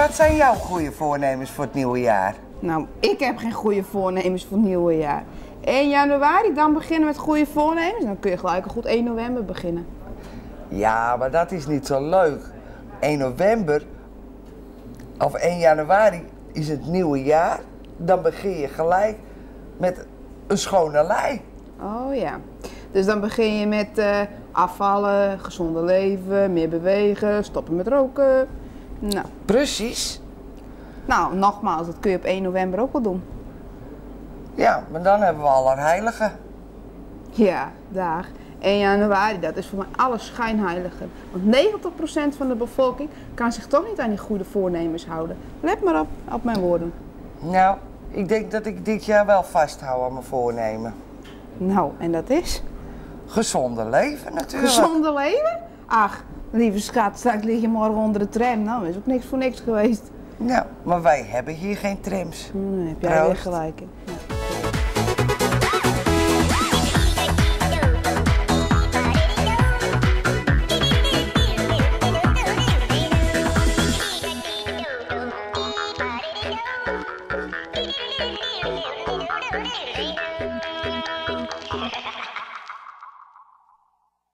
wat zijn jouw goede voornemens voor het nieuwe jaar? Nou, ik heb geen goede voornemens voor het nieuwe jaar. 1 januari, dan beginnen met goede voornemens. Dan kun je gelijk al goed 1 november beginnen. Ja, maar dat is niet zo leuk. 1 november of 1 januari is het nieuwe jaar. Dan begin je gelijk met een schone lei. Oh ja. Dus dan begin je met afvallen, gezonder leven, meer bewegen, stoppen met roken. Nou. Precies. Nou, nogmaals, dat kun je op 1 november ook wel doen. Ja, maar dan hebben we Allerheiligen. Ja, daar. 1 januari, dat is voor mij alles schijnheiliger. Want 90% van de bevolking kan zich toch niet aan die goede voornemens houden. Let maar op mijn woorden. Nou, ik denk dat ik dit jaar wel vasthoud aan mijn voornemen. Nou, en dat is? Gezonde leven natuurlijk. Gezonde leven? Ach, lieve schat, straks lig je morgen onder de tram. Nou, dat is ook niks voor niks geweest. Nou, maar wij hebben hier geen trams. Heb jij weer gelijk in. Ja.